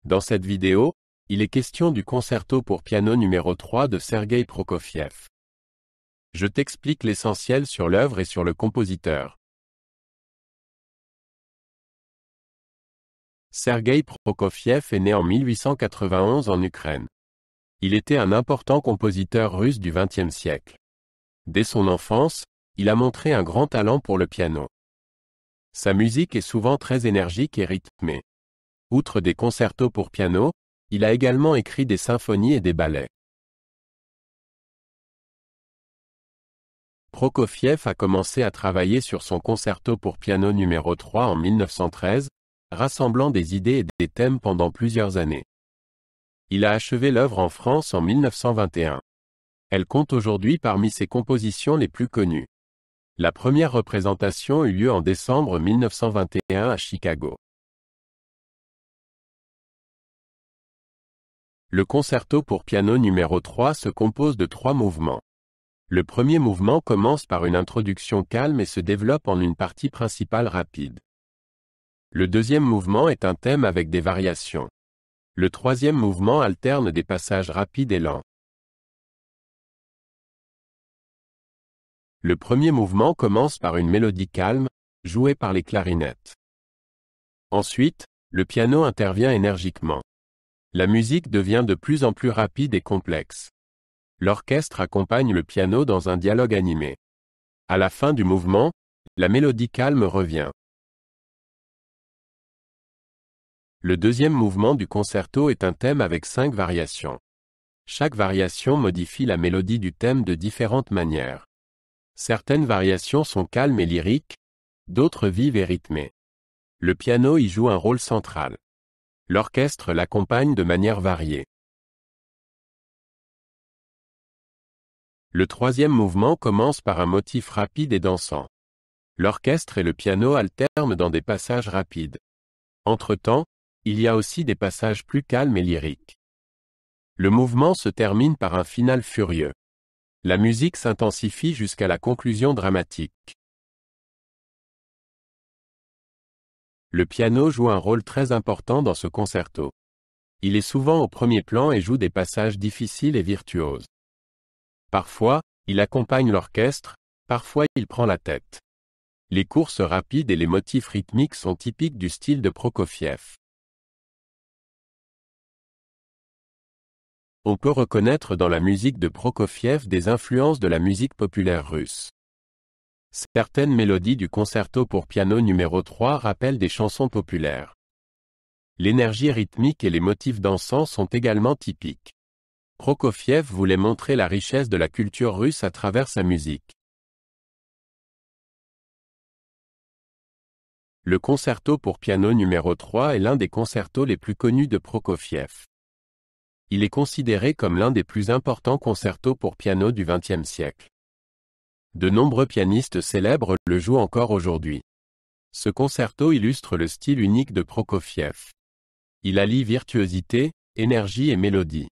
Dans cette vidéo, il est question du concerto pour piano numéro 3 de Sergueï Prokofiev. Je t'explique l'essentiel sur l'œuvre et sur le compositeur. Sergueï Prokofiev est né en 1891 en Ukraine. Il était un important compositeur russe du XXe siècle. Dès son enfance, il a montré un grand talent pour le piano. Sa musique est souvent très énergique et rythmée. Outre des concertos pour piano, il a également écrit des symphonies et des ballets. Prokofiev a commencé à travailler sur son concerto pour piano numéro 3 en 1913, rassemblant des idées et des thèmes pendant plusieurs années. Il a achevé l'œuvre en France en 1921. Elle compte aujourd'hui parmi ses compositions les plus connues. La première représentation eut lieu en décembre 1921 à Chicago. Le concerto pour piano numéro 3 se compose de 3 mouvements. Le premier mouvement commence par une introduction calme et se développe en une partie principale rapide. Le deuxième mouvement est un thème avec des variations. Le troisième mouvement alterne des passages rapides et lents. Le premier mouvement commence par une mélodie calme, jouée par les clarinettes. Ensuite, le piano intervient énergiquement. La musique devient de plus en plus rapide et complexe. L'orchestre accompagne le piano dans un dialogue animé. À la fin du mouvement, la mélodie calme revient. Le deuxième mouvement du concerto est un thème avec 5 variations. Chaque variation modifie la mélodie du thème de différentes manières. Certaines variations sont calmes et lyriques, d'autres vives et rythmées. Le piano y joue un rôle central. L'orchestre l'accompagne de manière variée. Le troisième mouvement commence par un motif rapide et dansant. L'orchestre et le piano alternent dans des passages rapides. Entre-temps, il y a aussi des passages plus calmes et lyriques. Le mouvement se termine par un final furieux. La musique s'intensifie jusqu'à la conclusion dramatique. Le piano joue un rôle très important dans ce concerto. Il est souvent au premier plan et joue des passages difficiles et virtuoses. Parfois, il accompagne l'orchestre, parfois il prend la tête. Les courses rapides et les motifs rythmiques sont typiques du style de Prokofiev. On peut reconnaître dans la musique de Prokofiev des influences de la musique populaire russe. Certaines mélodies du concerto pour piano numéro 3 rappellent des chansons populaires. L'énergie rythmique et les motifs dansants sont également typiques. Prokofiev voulait montrer la richesse de la culture russe à travers sa musique. Le concerto pour piano numéro 3 est l'un des concertos les plus connus de Prokofiev. Il est considéré comme l'un des plus importants concertos pour piano du XXe siècle. De nombreux pianistes célèbres le jouent encore aujourd'hui. Ce concerto illustre le style unique de Prokofiev. Il allie virtuosité, énergie et mélodie.